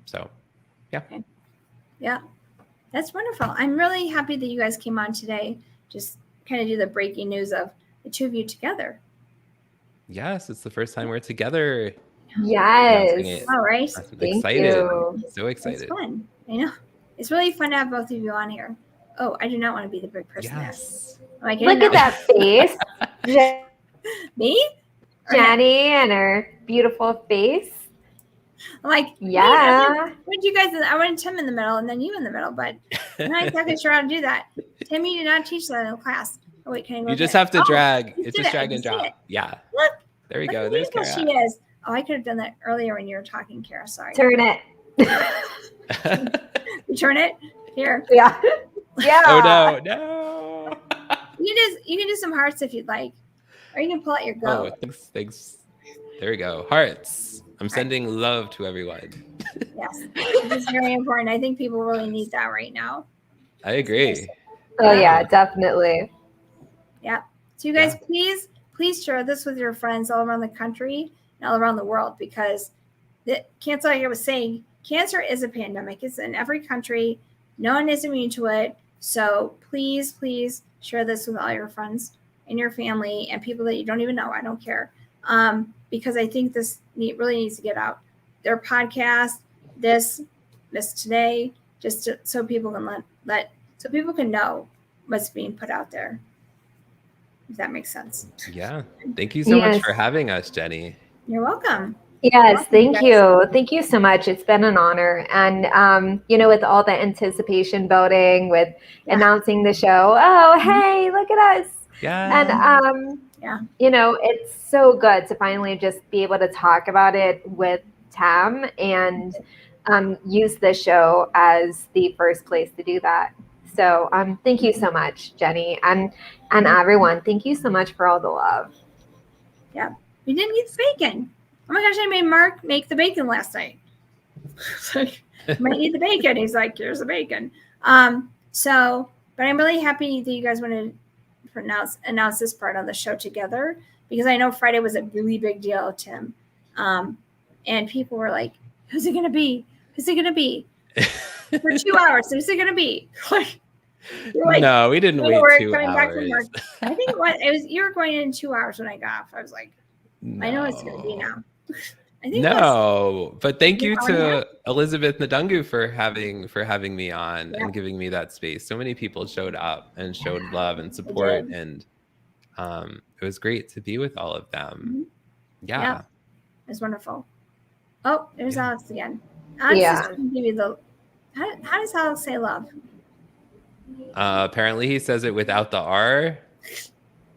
So, yeah. Okay. Yeah, that's wonderful. I'm really happy that you guys came on today. Just kind of do the breaking news of the two of you together. Yes, it's the first time we're together. Yes. All right. I'm Thank excited. you. So excited. It's fun. I know. It's really fun to have both of you on here. Oh, I do not want to be the big person Yes. there. Like, Look at that face. Me? Jenny and her beautiful face. I'm like, Yeah. what did you guys? I wanted Tim in the middle and then you in the middle, but I'm not exactly sure how to do that. Tim, you did not teach that in the class. Oh, wait, can I go? You just have to drag. It's just drag and see drop. it. Yeah. Look. There we Look go. how There's beautiful Kara. she is. Oh, I could have done that earlier when you were talking, Kara. Sorry. Turn it. You turn it? Here. Yeah. Yeah. Oh, no. You can do some hearts if you'd like. Or you can pull out your Oh, go. thanks. There we go. Hearts. I'm sending love to everyone. Yes. It's very important. I think people really need that right now. I agree. Oh yeah, definitely. Yeah. So you guys, please share this with your friends all around the country and all around the world, because cancer, like I was saying, cancer is a pandemic. It's in every country. No one is immune to it. So please share this with all your friends and your family and people that you don't even know. I don't care. Because I think this really needs to get out. Their podcast, this today, just so people can so people can know what's being put out there. If that makes sense. Yeah. Thank you so much for having us, Jenny. You're welcome. Yes, thank you. Thank you so much. It's been an honor. And, with all the anticipation building, with announcing the show, oh, hey, look at us. Yeah. And, it's so good to finally just be able to talk about it with Tam and use the show as the first place to do that. So thank you so much, Jenny, and everyone. Thank you so much for all the love. Yeah. We didn't eat the bacon. Oh my gosh, I made Mark make the bacon last night. So I might eat the bacon. He's like, here's the bacon. But I'm really happy that you guys want to announce this part on the show together, because I know Friday was a really big deal, Tim. And people were like, who's it going to be? Who's it going to be? For 2 hours. Who's it going to be? No, we didn't wait 2 hours. I think you were going in 2 hours when I got off. I was like, I know it's going to be now. I think but thank you to Elizabeth Ndungu for having me on and giving me that space. So many people showed up and showed love and support, and it was great to be with all of them. Mm-hmm. Yeah, it was wonderful. Oh, there's Alex again. Alex is going to give you how does Alex say love? Apparently he says it without the R.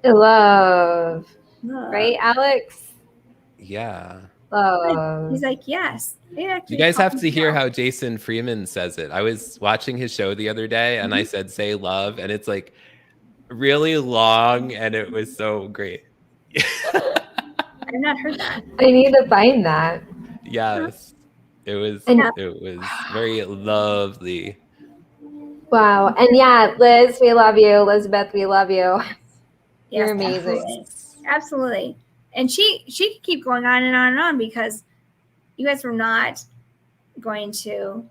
Love. Right, Alex? Yeah. Love. He's like, yes. You guys have to hear how Jason Freeman says it. I was watching his show the other day and I said, say love. And it's like really long and it was so great. I've not heard that. I need to find that. Yes. It was very lovely. Wow. And Liz, we love you. Elizabeth, we love you. You're amazing. Absolutely. And she could keep going on and on and on, because you guys were not going to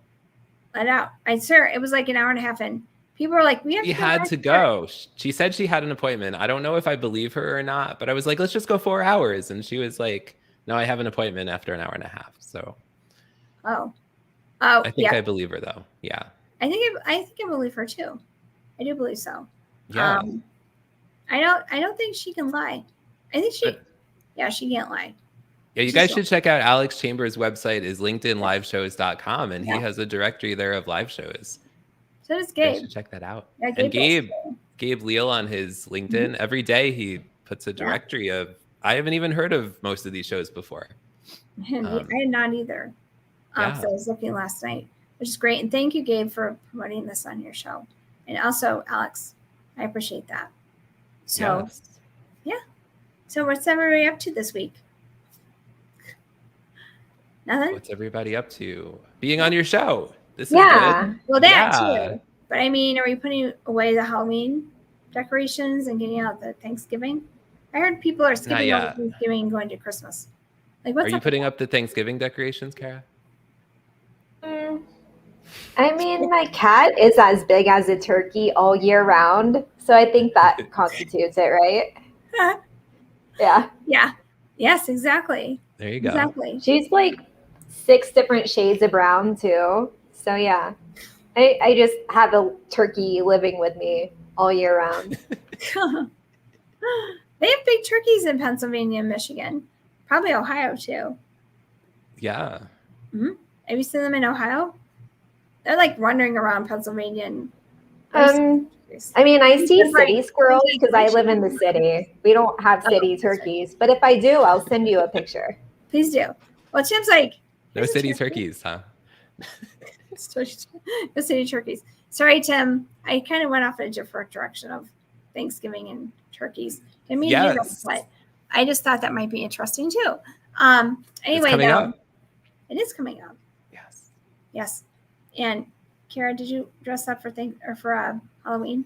let out. I swear it was like an hour and a half in. People were like, we had to go. She said she had an appointment. I don't know if I believe her or not, but I was like, let's just go 4 hours. And she was like, no, I have an appointment after an hour and a half. So I think I believe her though. Yeah. I think I believe her too. I do believe so. Yeah. I don't think she can lie. I think she can't lie. Yeah, you guys should check out Alex Chambers' website is linkedinliveshows.com, and he has a directory there of live shows. So does Gabe. You should check that out. Yeah, and Gabe Leal on his LinkedIn, every day he puts a directory of, I haven't even heard of most of these shows before. I had not either. So I was looking last night, which is great. And thank you, Gabe, for promoting this on your show. And also, Alex, I appreciate that. So, So what's everybody up to this week? Nothing? What's everybody up to? Being on your show. This is good. Well, that too. But I mean, are we putting away the Halloween decorations and getting out the Thanksgiving? I heard people are skipping over Thanksgiving and going to Christmas. Like, what's Are you putting up the Thanksgiving decorations, Kara? I mean, my cat is as big as a turkey all year round. So I think that constitutes it, right? Yeah. Yes, exactly. There you go. Exactly. She's like 6 different shades of brown too. So yeah, I just have a turkey living with me all year round. They have big turkeys in Pennsylvania and Michigan. Probably Ohio too. Yeah. Mm-hmm. Have you seen them in Ohio? They're like wandering around Pennsylvania. And I mean, I see city squirrels because I live in the city. We don't have city turkeys, but if I do, I'll send you a picture. Please do. Well, Tim's like, no city turkeys, huh? No city turkeys. Sorry, Tim. I kind of went off in a different direction of Thanksgiving and turkeys. Didn't mean to do that, but I just thought that might be interesting too. Anyway, it's coming up. It is coming up. Yes. Yes. And Kara, did you dress up for Halloween?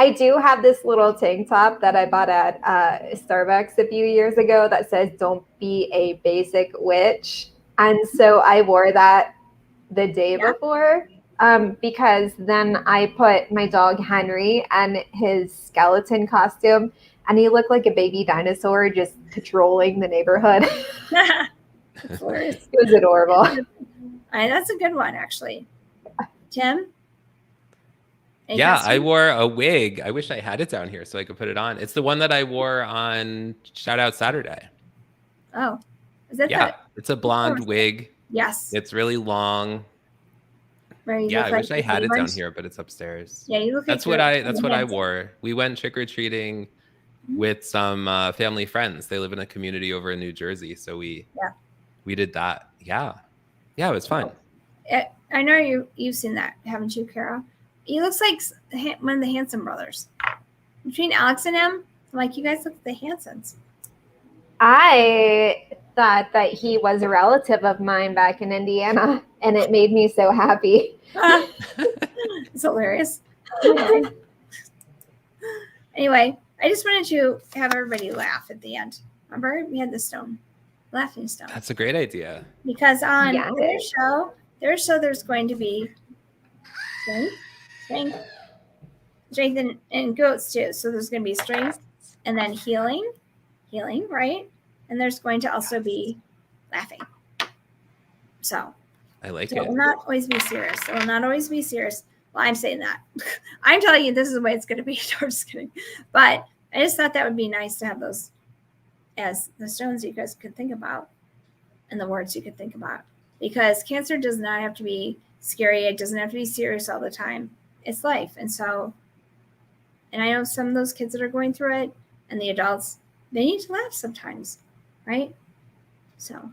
I do have this little tank top that I bought at Starbucks a few years ago that says "Don't be a basic witch," and so I wore that the day before because then I put my dog Henry and his skeleton costume, and he looked like a baby dinosaur just patrolling the neighborhood. It was adorable. That's a good one, actually. Tim? Yeah, I wore a wig. I wish I had it down here so I could put it on. It's the one that I wore on Shout Out Saturday. Oh, is that it's a blonde wig. Yes. It's really long. I wish I had it down here, but it's upstairs. Yeah, you look. That's what I wore. We went trick-or-treating with some family friends. They live in a community over in New Jersey, so we did that. Yeah, it was fun. I know you've seen that, haven't you, Kara? He looks like one of the Hanson brothers. Between Alex and him, I'm like, you guys look like the Hansons. I thought that he was a relative of mine back in Indiana, and it made me so happy. It's hilarious. Anyway, I just wanted to have everybody laugh at the end. Remember, we had the laughing stone. That's a great idea. Because on their show, there's going to be strength and goats too. So there's going to be strength and then healing, right? And there's going to also be laughing. So I like it. It will not always be serious. It will not always be serious. Well, I'm saying that. I'm telling you, this is the way it's going to be. No, I'm just kidding. But I just thought that would be nice to have those as the stones you guys could think about and the words you could think about. Because cancer does not have to be scary. It doesn't have to be serious all the time. It's life. And I know some of those kids that are going through it and the adults, they need to laugh sometimes, right? So.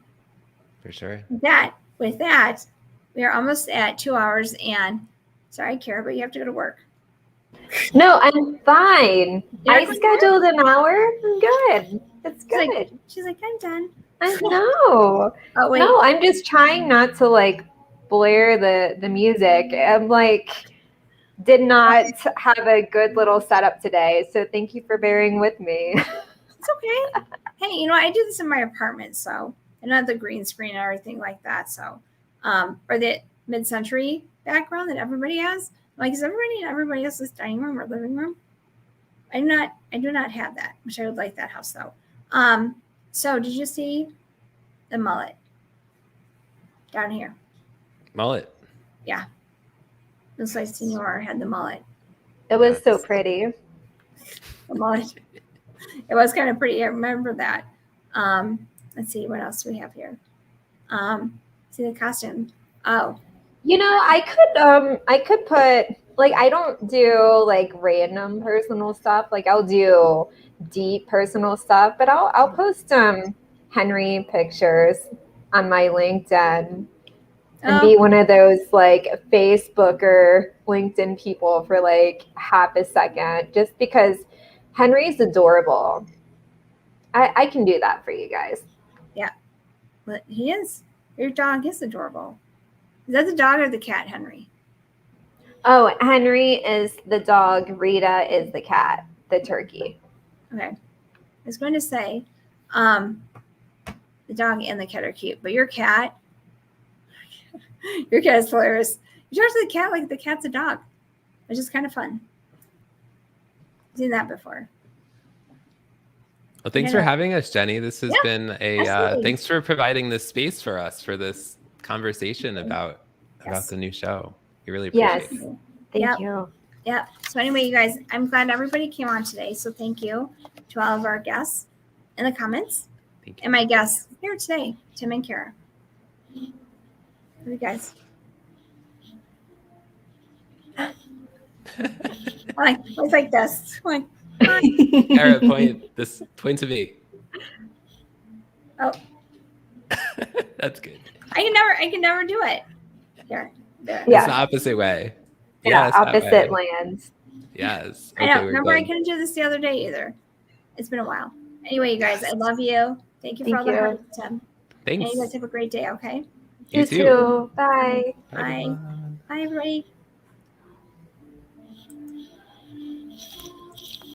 For sure. With that, we are almost at 2 hours and sorry, Kara, but you have to go to work. No, I'm fine. I scheduled an hour. I'm good. It's good. She's like, I'm done. I know. Oh, wait. No, I'm just trying not to blare the music. I'm did not have a good little setup today. So thank you for bearing with me. It's okay. Hey, I do this in my apartment, so and not the green screen and everything like that. So, or the mid-century background that everybody has. Is everybody in everybody else's dining room or living room? I do not have that, which I would like that house though. So did you see the mullet down here? Mullet. Yeah. Looks like Senor had the mullet. It was so pretty. The mullet. It was kind of pretty. I remember that. Let's see what else we have here. See the costume. Oh. I could put I don't do random personal stuff. I'll do deep personal stuff, but I'll post Henry pictures on my LinkedIn and be one of those Facebook or LinkedIn people for half a second, just because Henry's adorable. I can do that for you guys. Yeah. But he is. Your dog is adorable. Is that the dog or the cat, Henry? Oh, Henry is the dog. Rita is the cat, the turkey. Okay. I was going to say the dog and the cat are cute, but your cat is hilarious. You talk to the cat like the cat's a dog, which is kind of fun. I've seen that before. Well, thanks for having us, Jenny. This has been a thanks for providing this space for us for this conversation about the new show. We really appreciate it. Thank you. Yeah. So anyway, you guys, I'm glad everybody came on today. So thank you to all of our guests in the comments. Thank you. And my guests here today, Tim and Kara. Love you guys. It's like this. Kara, point to me. Oh. That's good. I can never do it. Here. There. Yeah. It's the opposite way. Yeah, yes, opposite lands. Yes. Okay, I know. Remember, I couldn't do this the other day either. It's been a while. Anyway, you guys, I love you. Thank you for all the hearts, Tim. Thanks. And you guys have a great day, okay? You too. Bye. Bye. Bye, everybody.